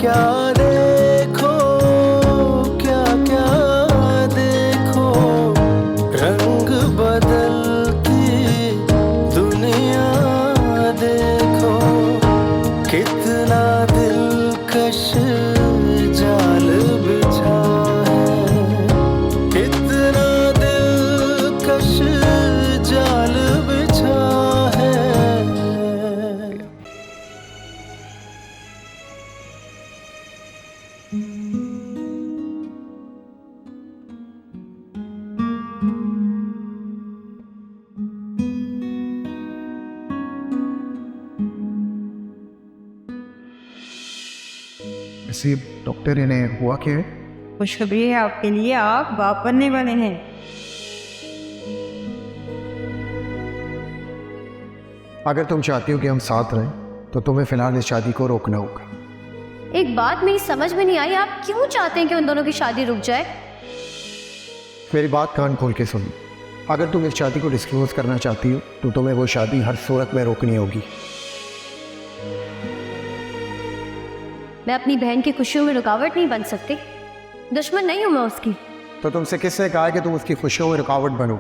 क्या देखो, क्या क्या देखो, रंग बदलती दुनिया देखो, कितना दिलकश जाल बिछा है, कितना दिलकश जाल बिछा है। वैसे डॉक्टर इन्हें हुआ क्या है? खुशखबरी है आपके लिए, आप बाप बनने वाले हैं। अगर तुम चाहती हो कि हम साथ रहें तो तुम्हें फिलहाल इस शादी को रोकना होगा। एक बात मेरी समझ में नहीं आई, आप क्यों चाहते हैं कि उन दोनों की शादी रुक जाए? मेरी बात कान खोल के सुनो। अगर तुम इस शादी को डिस्क्लोज करना चाहती हो तो तुम्हें वो शादी हर सूरत में रोकनी होगी। मैं अपनी बहन की खुशियों में रुकावट नहीं बन सकती, दुश्मन नहीं हूं मैं उसकी। तो तुमसे किसने कहा है कि तुम उसकी खुशियों में रुकावट बनो?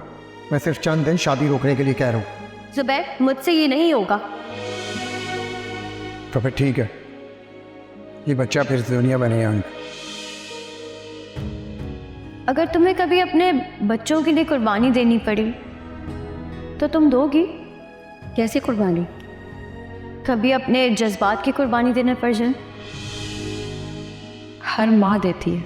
मैं सिर्फ चंद दिन शादी रोकने के लिए कह रहा हूँ। जुबैर, मुझसे ये नहीं होगा। तो फिर ठीक है, ये बच्चा फिर इस दुनिया में नहीं आएगा। अगर तुम्हें कभी अपने बच्चों के लिए कुर्बानी देनी पड़ी तो तुम दोगी? कैसी कुर्बानी? कभी अपने जज्बात की कुर्बानी देना पड़ जाए? हर माँ देती है।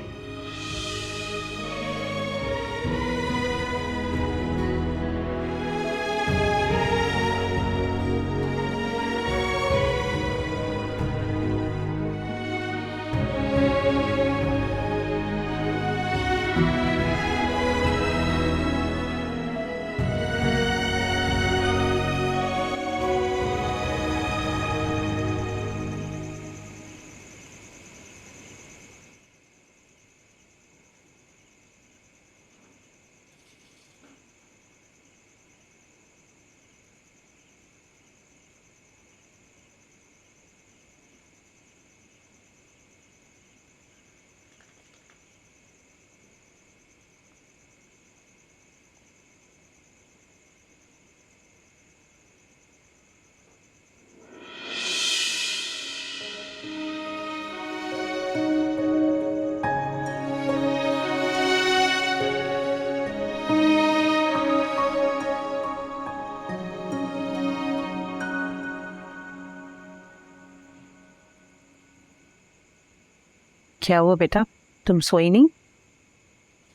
क्या हुआ बेटा, तुम सोई नहीं?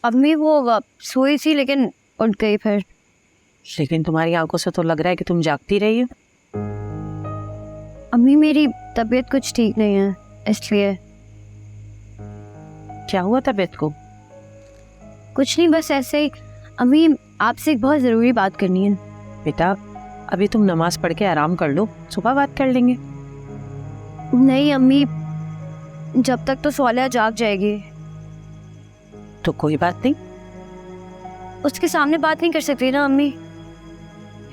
अम्मी वो सोई थी लेकिन उठ गई फिर। लेकिन तुम्हारी आंखों से तो लग रहा है कि तुम जागती रही हो। अम्मी मेरी तबीयत कुछ ठीक नहीं है, इसलिए। क्या हुआ तबीयत को? कुछ नहीं, बस ऐसे ही। अम्मी आपसे एक बहुत ज़रूरी बात करनी है। बेटा अभी तुम नमाज पढ़ के आराम कर लो, सुबह बात कर लेंगे। नहीं अम्मी, जब तक तो सोलिया जाग जाएगी। तो कोई बात नहीं, उसके सामने बात नहीं कर सकती ना अम्मी।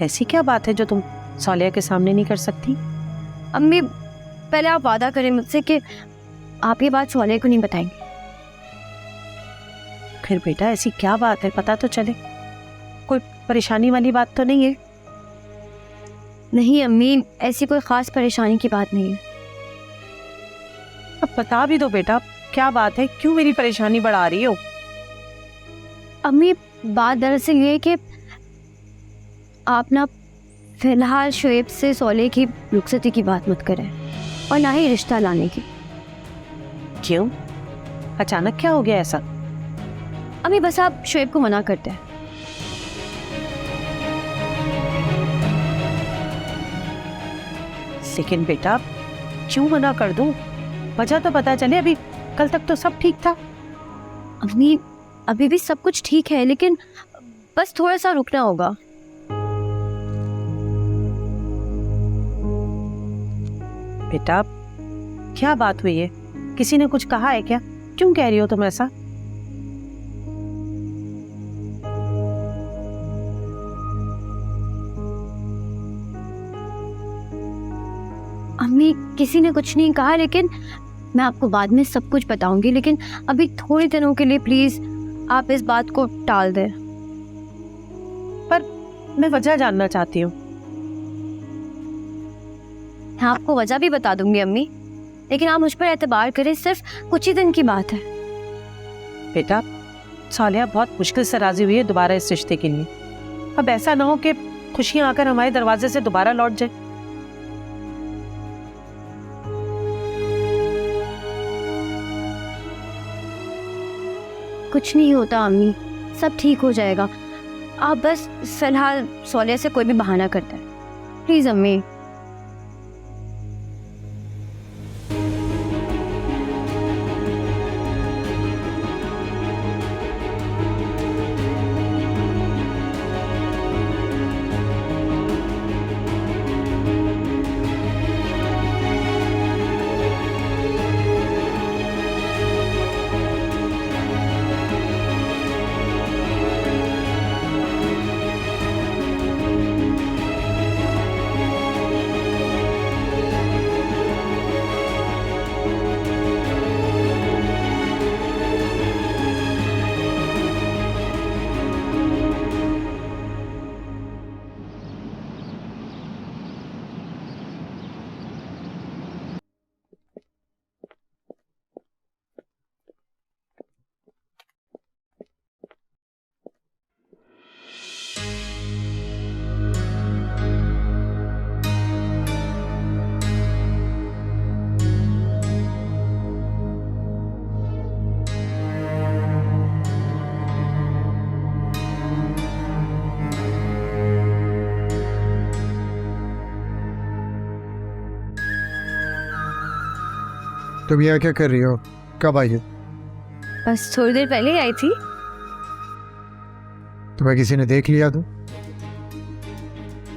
ऐसी क्या बात है जो तुम सोलिया के सामने नहीं कर सकती? अम्मी पहले आप वादा करें मुझसे कि आप ये बात सोलिया को नहीं बताएंगे। फिर बेटा ऐसी क्या बात है, पता तो चले। कोई परेशानी वाली बात तो नहीं है? नहीं अम्मी, ऐसी कोई ख़ास परेशानी की बात नहीं है। अब बता भी दो बेटा, क्या बात है, क्यों मेरी परेशानी बढ़ा रही हो? अम्मी बात दरअसल ये है कि आप ना फिलहाल शुएब से सोलिया की रुखसती की बात मत करें, और ना ही रिश्ता लाने की। क्यों, अचानक क्या हो गया ऐसा? अम्मी बस आप शुएब को मना करते हैं। लेकिन बेटा क्यों मना कर दूं? वजह तो पता चले। अभी कल तक तो सब ठीक था। अम्मी अभी भी सब कुछ ठीक है, लेकिन बस थोड़ा सा रुकना होगा। बेटा क्या बात हुई है, किसी ने कुछ कहा है क्या? क्यों कह रही हो तुम ऐसा? अम्मी किसी ने कुछ नहीं कहा, लेकिन मैं आपको बाद में सब कुछ बताऊंगी, लेकिन अभी थोड़े दिनों के लिए प्लीज आप इस बात को टाल दें। पर मैं वजह जानना चाहती हूँ। मैं आपको वजह भी बता दूंगी अम्मी, लेकिन आप मुझ पर एतबार करें, सिर्फ कुछ ही दिन की बात है। बेटा, सालिया बहुत मुश्किल से राजी हुई है दोबारा इस रिश्ते के लिए। अब ऐसा ना हो कि खुशियां आकर हमारे दरवाजे से दोबारा लौट जाए। कुछ नहीं होता अम्मी, सब ठीक हो जाएगा। आप बस फिलहाल सोलिया से कोई भी बहाना करते हैं, प्लीज अम्मी। तुम यहाँ क्या कर रही हो? कब आई हो? बस थोड़ी देर पहले ही आई थी। तुम्हें किसी ने देख लिया तो?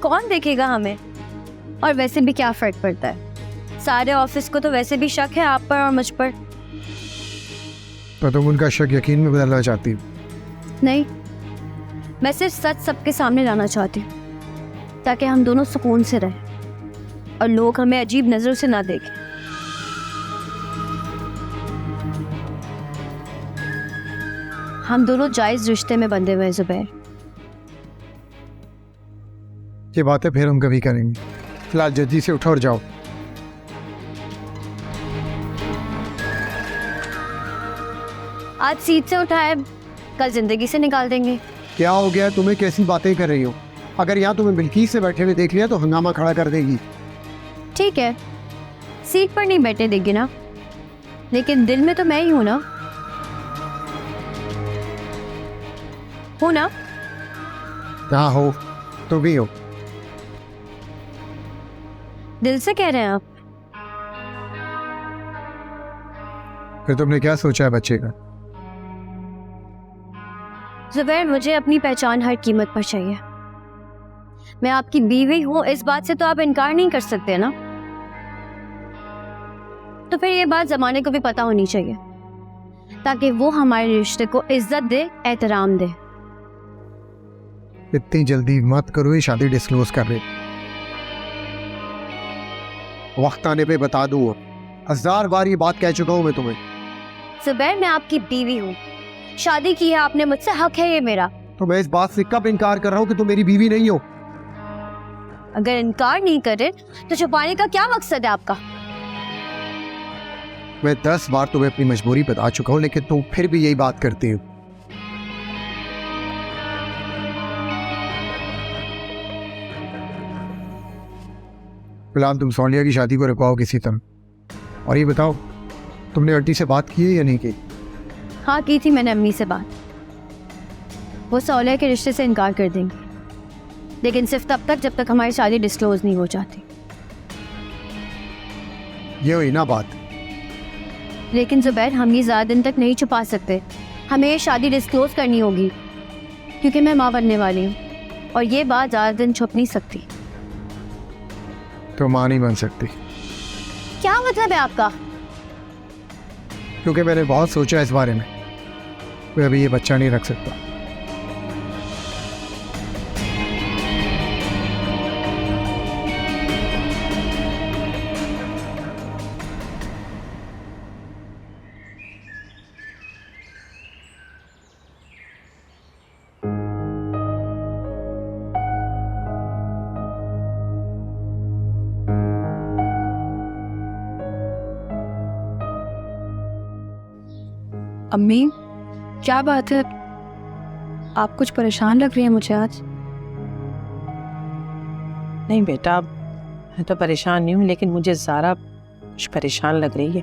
कौन देखेगा हमें, और वैसे भी क्या फर्क पड़ता है, सारे ऑफिस को तो वैसे भी शक है आप पर और मुझ पर। तो तुम उनका शक यकीन में बदलना चाहती हो? नहीं, मैं सिर्फ सच सबके सामने लाना चाहती हूँ, ताकि हम दोनों सुकून से रहें और लोग हमें अजीब नजरों से ना देखें। हम दोनों जायज रिश्ते में बंधे हुए हैं जुबैर। ये बातें फिर हम कभी करेंगे, फिलहाल जल्दी से उठो और जाओ। आज सीट से उठाए, कल जिंदगी से निकाल देंगे। क्या हो गया तुम्हें? कैसी बातें कर रही हो? अगर यहाँ तुम्हें बिल्किस से बैठे हुए देख लिया तो हंगामा खड़ा कर देगी। ठीक है, सीट पर नहीं बैठने देगी ना, लेकिन दिल में तो मैं ही हूं ना। हो ना? हाँ हो, तुम भी हो। दिल से कह रहे हैं आप? फिर तुमने क्या सोचा है बच्चे का? जुबैर, मुझे अपनी पहचान हर कीमत पर चाहिए। मैं आपकी बीवी हूं, इस बात से तो आप इनकार नहीं कर सकते ना। तो फिर ये बात जमाने को भी पता होनी चाहिए, ताकि वो हमारे रिश्ते को इज्जत दे, एहतराम दे। इतनी जल्दी मत करो, ये शादी डिस्क्लोज कर रहे। वक्त आने पे बता दूं, 1000 बार ये बात कह चुका हूं मैं तुम्हें। जुबैर, मैं आपकी बीवी हूँ, शादी की है आपने मुझसे, हक है ये मेरा। तो मैं इस बात से कब इनकार कर रहा हूँ कि तुम मेरी बीवी नहीं हो? अगर इनकार नहीं करे तो छुपाने का क्या मकसद है आपका? मैं 10 बार तुम्हें अपनी मजबूरी बता चुका हूँ, लेकिन तुम फिर भी यही बात करती हो। फिलहाल तुम सोनिया की शादी को रुकवाओ किसी तरह। और ये बताओ, तुमने आंटी से बात की है या नहीं की? हाँ, की थी मैंने अम्मी से बात। वो सोनिया के रिश्ते से इनकार कर देंगे, लेकिन सिर्फ तब तक जब तक हमारी शादी डिस्क्लोज नहीं हो जाती। ये हुई ना बात। लेकिन जुबैर, हम ये ज़्यादा दिन तक नहीं छुपा सकते, हमें ये शादी डिस्क्लोज करनी होगी, क्योंकि मैं माँ बनने वाली हूँ और ये बात ज़्यादा दिन छुप नहीं सकती। तो माँ नहीं बन सकती? क्या मतलब है आपका? क्योंकि मैंने बहुत सोचा इस बारे में, मैं अभी ये बच्चा नहीं रख सकता। अम्मी, क्या बात है? आप कुछ परेशान लग रही हैं मुझे आज। नहीं बेटा, मैं तो परेशान नहीं हूँ, लेकिन मुझे ज़ारा कुछ परेशान लग रही है।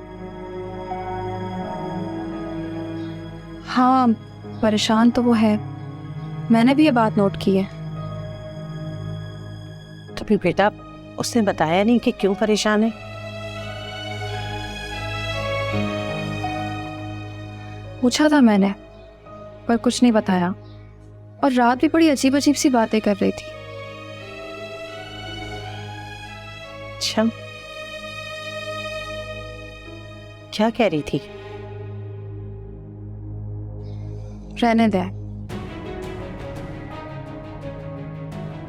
हाँ, परेशान तो वो है, मैंने भी ये बात नोट की है। तो फिर बेटा उसने बताया नहीं कि क्यों परेशान है? पूछा था मैंने, पर कुछ नहीं बताया, और रात भी बड़ी अजीब अजीब सी बातें कर रही थी। अच्छा, क्या कह रही थी? रहने दे।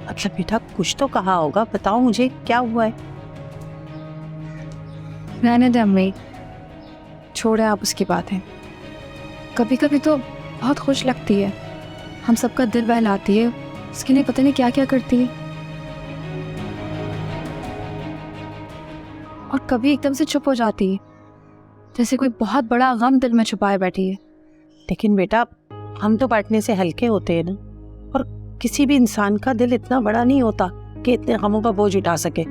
मतलब बेटा कुछ तो कहा होगा, बताओ मुझे क्या हुआ है। रहने दे अम्मी, छोड़े आप उसकी बातें। कभी कभी तो बहुत खुश लगती है, हम सबका दिल बहलाती है, उसके लिए पता नहीं क्या क्या करती है। और कभी एकदम से चुप हो जाती है, जैसे कोई बहुत बड़ा गम दिल में छुपाए बैठी है। लेकिन बेटा हम तो बांटने से हल्के होते हैं ना, और किसी भी इंसान का दिल इतना बड़ा नहीं होता कि इतने गमों का बोझ उठा सके।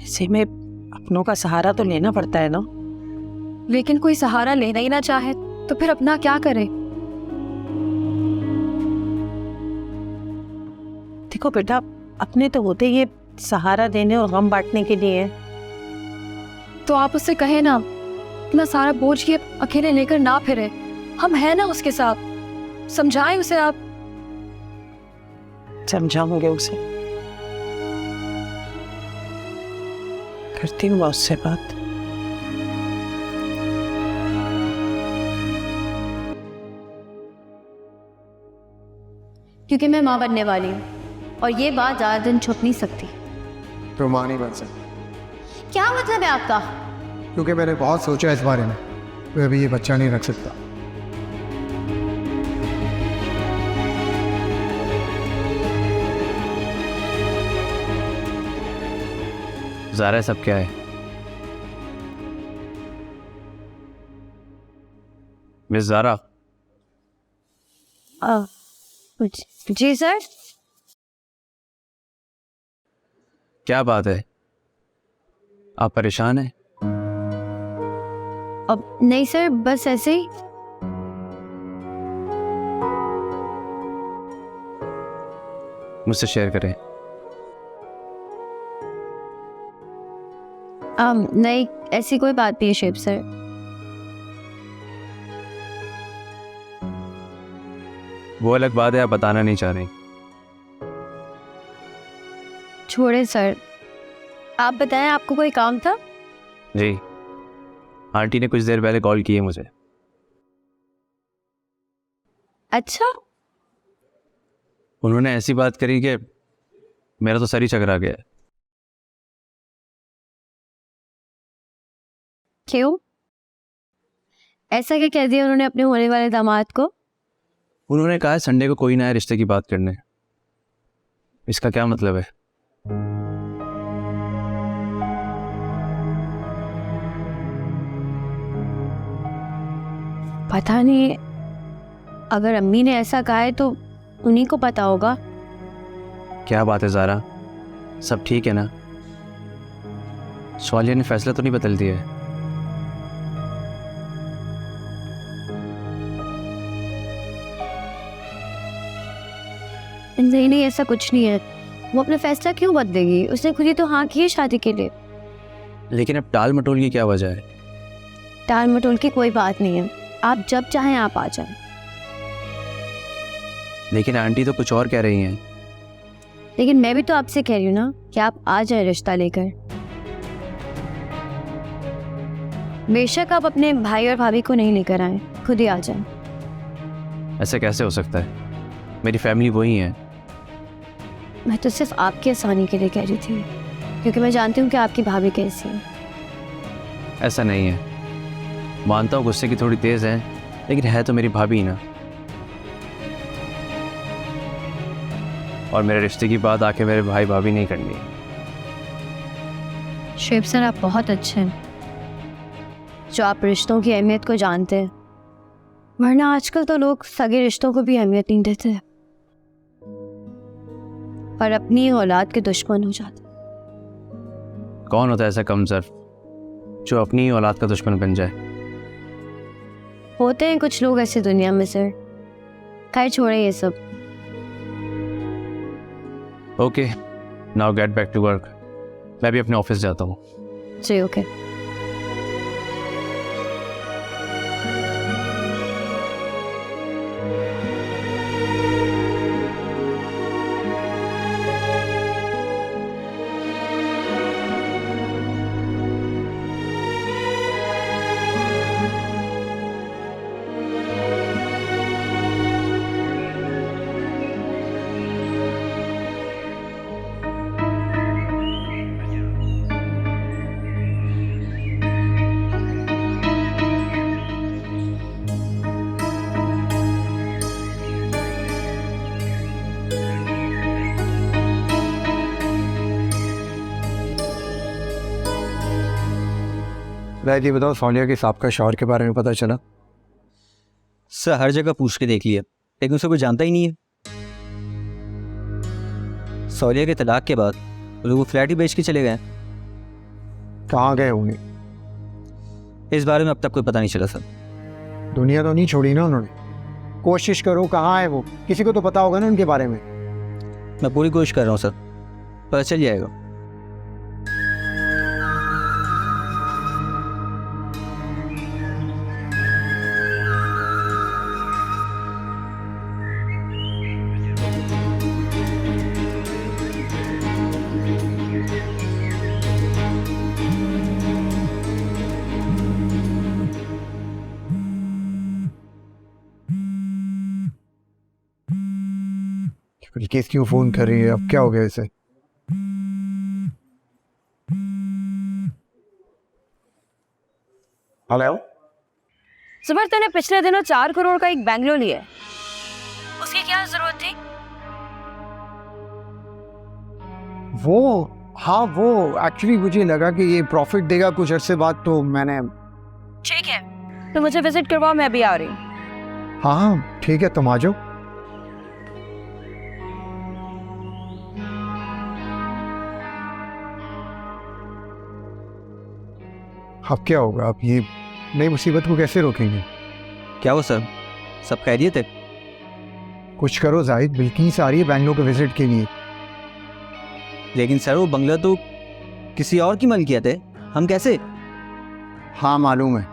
ऐसे में अपनों का सहारा तो लेना पड़ता है ना। लेकिन कोई सहारा लेना ही ना चाहे तो फिर अपना क्या करे? देखो बेटा, अपने तो होते ये सहारा देने और गम बांटने के लिए है। तो आप उससे कहे ना, इतना सारा बोझ ये अकेले लेकर ना फिरे, हम हैं ना उसके साथ, समझाएं उसे आप। समझाऊंगे उसे, करती हूँ मैं उससे बात। क्योंकि मैं माँ बनने वाली हूँ और ये बात ज़्यादा दिन छुप नहीं सकती। तो माँ नहीं बन सकती। क्या मतलब है आपका? क्योंकि मैंने बहुत सोचा इस बारे में, मैं अभी ये बच्चा नहीं रख सकता। ज़ारा सब क्या है? मिस ज़ारा। जी सर। क्या बात है, आप परेशान हैं? अब नहीं सर, बस ऐसे ही। मुझसे शेयर करें। नहीं, ऐसी कोई बात नहीं है शेब सर। वो अलग बात है, आप बताना नहीं चाह रही। छोड़े सर, आप बताएं, आपको कोई काम था? जी, आंटी ने कुछ देर पहले कॉल की है मुझे। अच्छा, उन्होंने ऐसी बात करी कि मेरा तो सर ही चकरा गया। क्यों? ऐसा क्या कह दिया उन्होंने अपने होने वाले दामाद को? उन्होंने कहा संडे को कोई नया रिश्ते की बात करने। इसका क्या मतलब है? पता नहीं, अगर अम्मी ने ऐसा कहा है तो उन्हीं को पता होगा। क्या बात है ज़ारा, सब ठीक है ना? स्वालिया ने फैसला तो नहीं बदल दिया है? नहीं नहीं, ऐसा कुछ नहीं है। वो अपना फैसला क्यों बदलेगी? उसने खुद ही तो हाँ की है शादी के लिए। लेकिन अब टाल मटोल की क्या वजह है? टाल मटोल की कोई बात नहीं है, आप जब चाहें आप आ जाएं। लेकिन आंटी तो कुछ और कह रही हैं। लेकिन मैं भी तो आपसे कह रही हूँ ना कि आप आ जाए रिश्ता लेकर। बेशक आप अपने भाई और भाभी को नहीं लेकर आए, खुद ही आ जाएं। ऐसे कैसे हो सकता है? मेरी फैमिली वही है। मैं तो सिर्फ आपकी आसानी के लिए कह रही थी, क्योंकि मैं जानती हूँ कि आपकी भाभी कैसी है। ऐसा नहीं है, मानता हूँ गुस्से की थोड़ी तेज है, लेकिन है तो मेरी भाभी ही ना। और मेरे रिश्ते की बात आके मेरे भाई भाभी नहीं करनी। शेब सर, आप बहुत अच्छे हैं, जो आप रिश्तों की अहमियत को जानते हैं, वरना आजकल तो लोग सगे रिश्तों को भी अहमियत नहीं देते और अपनी औलाद के दुश्मन हो जाते। कौन होता है ऐसा कमजोर जो अपनी ही औलाद का दुश्मन बन जाए? होते हैं कुछ लोग ऐसे दुनिया में सर। खैर छोड़े ये सब। Okay, now get back to work. मैं भी अपने ऑफिस जाता हूँ। जी ओके। राय जी बताओ, सोनिया के साहब का शौहर के बारे में पता चला? सर हर जगह पूछ के देख लिया, लेकिन उसे कोई जानता ही नहीं है। सौलिया के तलाक के बाद लोग वो फ्लैट ही बेच के चले गए। कहाँ गए होंगे? इस बारे में अब तक कोई पता नहीं चला सर। दुनिया तो नहीं छोड़ी ना उन्होंने। कोशिश करो, कहाँ है वो? किसी को तो पता होगा ना उनके बारे में। मैं पूरी कोशिश कर रहा हूँ सर, पता चल जाएगा। बिल्किस क्यों फोन कर रही है? अब क्या हो गया इसे? हेलो। सुबर तूने पिछले दिनों 4 करोड़ का एक बैंगलो लिया है, उसकी क्या जरूरत थी? वो एक्चुअली मुझे लगा कि ये प्रॉफिट देगा कुछ अरसे बाद, तो मैंने। ठीक है, तो मुझे विजिट करवाओ, मैं भी आ रही हूँ। हाँ ठीक है, तुम आ जाओ। अब क्या होगा? अब ये नई मुसीबत को कैसे रोकेंगे? क्या हो सर, सब खैरियत है? कुछ करो जाहिद, बिल्किस आ रही है बैंगलोर के विजिट के लिए। लेकिन सर वो बंगला तो किसी और की मलकियत है, हम कैसे? हाँ मालूम है,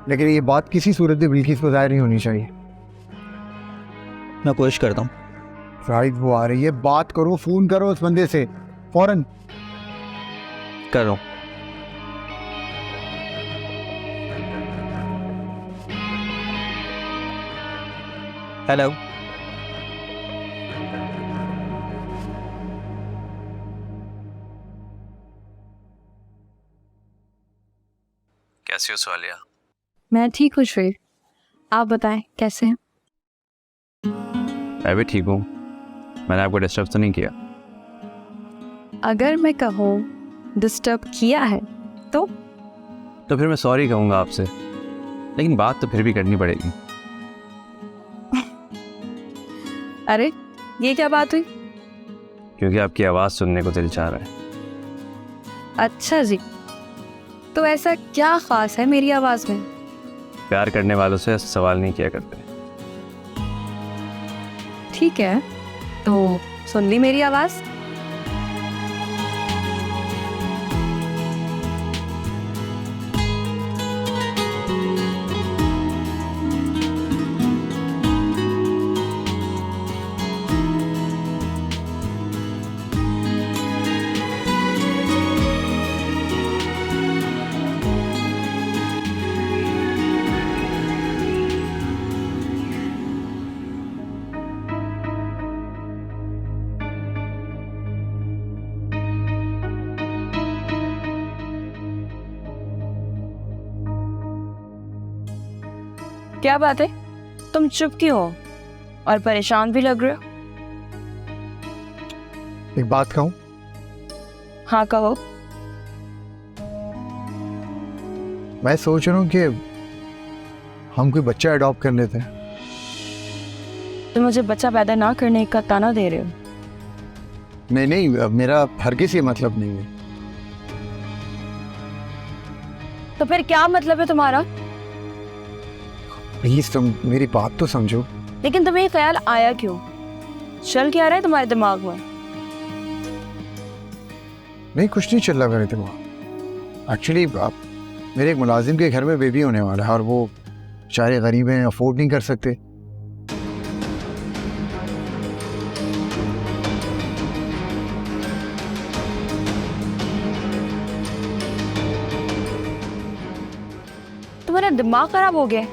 लेकिन ये बात किसी सूरत में बिल्किस को जाहिर नहीं होनी चाहिए। मैं कोशिश करता हूँ। जाहिद वो आ रही है, बात करो, फोन करो उस बंदे से फौरन। कर रहा हूँ। हेलो। कैसी हो सोनिया? मैं ठीक हूँ श्वेत, आप बताएं कैसे हैं? मैं भी ठीक हूँ। मैंने आपको डिस्टर्ब तो नहीं किया? अगर मैं कहूँ डिस्टर्ब किया है तो फिर मैं सॉरी कहूँगा आपसे, लेकिन बात तो फिर भी करनी पड़ेगी। अरे ये क्या बात हुई? क्योंकि आपकी आवाज़ सुनने को दिल चाह रहा है। अच्छा जी, तो ऐसा क्या खास है मेरी आवाज़ में? प्यार करने वालों से ऐसे सवाल नहीं किया करते। ठीक है, तो सुन ली मेरी आवाज़? क्या बात है, तुम चुप क्यों हो और परेशान भी लग रहे हो? एक बात कहूँ? हाँ कहो। मैं सोच रहा हूँ कि हम कोई बच्चा अडॉप्ट कर लेते हैं। तो मुझे बच्चा पैदा ना करने का ताना दे रहे हो? नहीं नहीं, मेरा हरगिज़ ये मतलब नहीं है। तो फिर क्या मतलब है तुम्हारा? प्लीज तुम मेरी बात तो समझो। लेकिन तुम्हें ये ख्याल आया क्यों? चल क्या रहा है तुम्हारे दिमाग में? नहीं, कुछ नहीं चल रहा मेरे दिमाग। एक्चुअली मेरे एक मुलाजिम के घर में बेबी होने वाला है और वो बेचारे गरीब हैं, अफोर्ड नहीं कर सकते। तुम्हारा दिमाग खराब हो गया?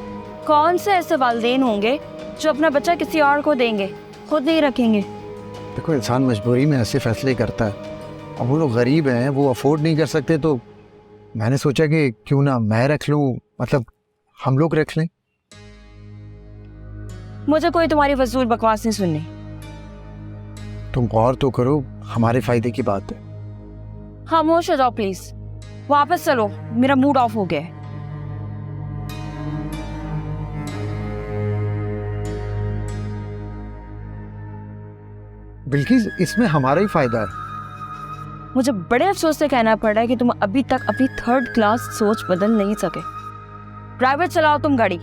कौन से ऐसे वालिदैन होंगे जो अपना बच्चा किसी और को देंगे, खुद नहीं रखेंगे? देखो, इंसान मजबूरी में ऐसे फैसले करता है। अब वो लोग गरीब हैं, वो अफोर्ड नहीं कर सकते, तो मैंने सोचा कि क्यों ना मैं रख लूँ, मतलब हम लोग रख लें। मुझे कोई तुम्हारी फजूल बकवास नहीं सुननी। तुम गौर तो करो, हमारे फायदे की बात है। खामोश हो जाओ प्लीज, वापस चलो, मेरा मूड ऑफ हो गया है। बिल्किस, इसमें हमारा ही फायदा है। मुझे बड़े अफसोस से कहना पड़ रहा है कि तुम अभी तक अपनी थर्ड क्लास सोच बदल नहीं सके। ड्राइवर चलाओ तुम गाड़ी।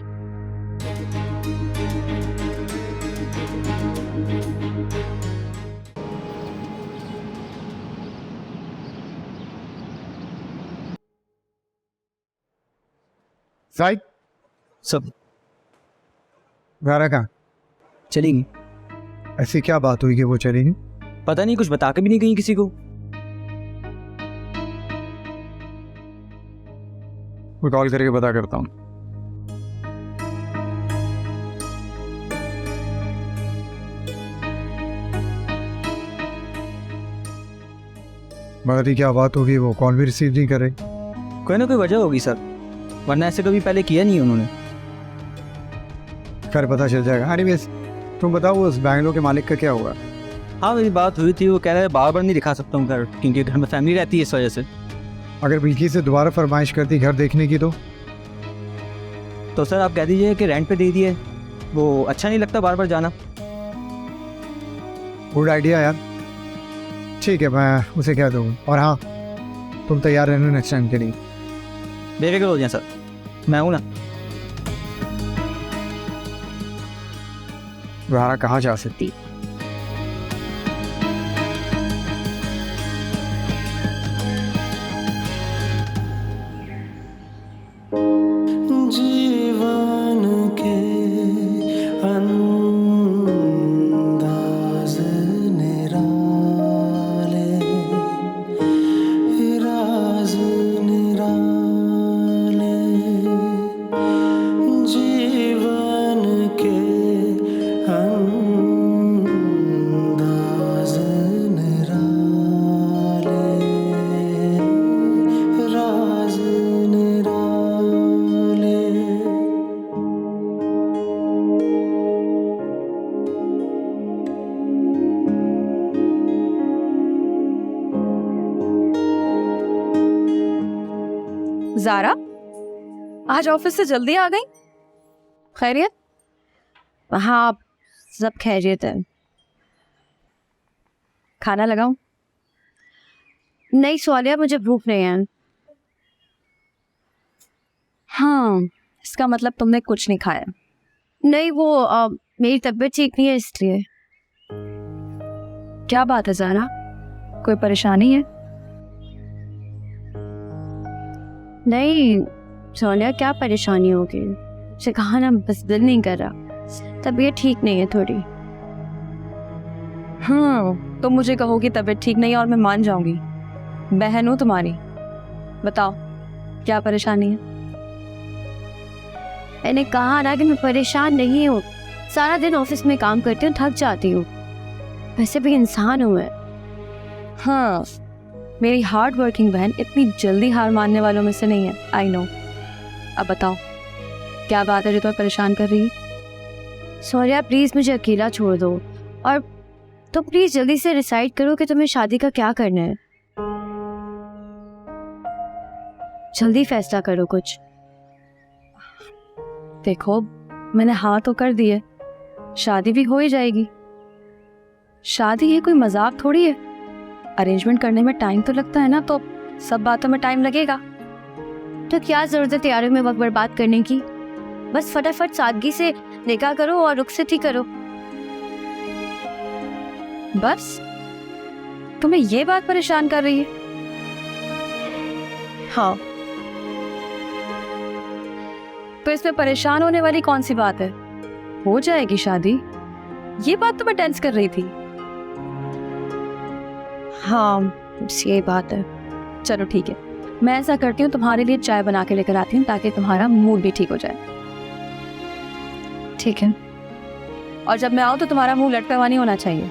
साइड सब गारा कहाँ? चलेगी। ऐसी क्या बात हुई कि वो चलेगी? पता नहीं, कुछ बता के भी नहीं गई किसी को। मैं कॉल करके पता करता हूँ। मगर क्या बात होगी, वो कॉल भी रिसीव नहीं करे? कोई ना कोई वजह होगी सर, वरना ऐसे कभी पहले किया नहीं उन्होंने। कर पता चल जाएगा। एनीवेज, तुम बताओ उस बैंगलोर के मालिक का क्या हुआ? हाँ, मेरी बात हुई थी, वो कह रहा है बार बार नहीं दिखा सकता हूँ घर, क्योंकि घर में फैमिली रहती है, इस वजह से। अगर बिल्की से दोबारा फरमाइश करती घर देखने की तो सर आप कह दीजिए कि रेंट पे दे दिए, वो अच्छा नहीं लगता बार बार जाना। गुड आइडिया यार। ठीक है, मैं उसे कह दूँगा। और हाँ, तुम तैयार रहना नेक्स्ट टाइम के लिए। बेफिक्र हो जाए सर, मैं हूँ ना। दोबारा कहाँ जा सकती? जीवन के अंदाज निराले, राज निराले, जीवन के अंदाज निराले, राज निराले। ज़ारा, आज ऑफिस से जल्दी आ गई? खैरियत? हाँ, सब खैरियत है। खाना लगाऊं? नहीं सोनिया, मुझे भूख नहीं है। हाँ, इसका मतलब तुमने कुछ नहीं खाया। नहीं, वो मेरी तबीयत ठीक नहीं है इसलिए। क्या बात है ज़ारा, कोई परेशानी है? नहीं सोनिया, क्या परेशानी होगी? मुझे कहा ना, बस दिल नहीं कर रहा, तबीयत ठीक नहीं है थोड़ी। हाँ, तो मुझे कहो कि तबीयत ठीक नहीं है और मैं मान जाऊंगी। बहन हूँ तुम्हारी, बताओ क्या परेशानी है? मैंने कहा ना कि मैं परेशान नहीं हूँ। सारा दिन ऑफिस में काम करती हूँ, थक जाती हूँ। वैसे भी इंसान हूँ मैं। हाँ, मेरी हार्ड वर्किंग बहन इतनी जल्दी हार मानने वालों में से नहीं है, आई नो। अब बताओ क्या बात है जो तुम्हें परेशान कर रही है? सोनिया प्लीज मुझे अकेला छोड़ दो, और तुम प्लीज जल्दी से डिसाइड करो कि तुम्हें शादी का क्या करना है। जल्दी फैसला करो कुछ। देखो, मैंने हाँ तो कर दी है, शादी भी हो ही जाएगी। शादी ये कोई मजाक थोड़ी है, अरेंजमेंट करने में टाइम तो लगता है ना, तो सब बातों में टाइम लगेगा। तो क्या जरूरत है तैयारी में वक्त बर्बाद करने की? बस फटाफट सादगी से निकाह करो और रुखसती करो। बस तुम्हें ये बात परेशान कर रही है? हाँ, तो इसमें परेशान होने वाली कौन सी बात है? हो जाएगी शादी, ये बात तो मैं टेंस कर रही थी। हाँ, बस यही बात है। चलो ठीक है, मैं ऐसा करती हूँ, तुम्हारे लिए चाय बना के लेकर आती हूँ ताकि तुम्हारा मूड भी ठीक हो जाए। ठीक है। और जब मैं आऊँ तो तुम्हारा मुंह लटका हुआ नहीं होना चाहिए।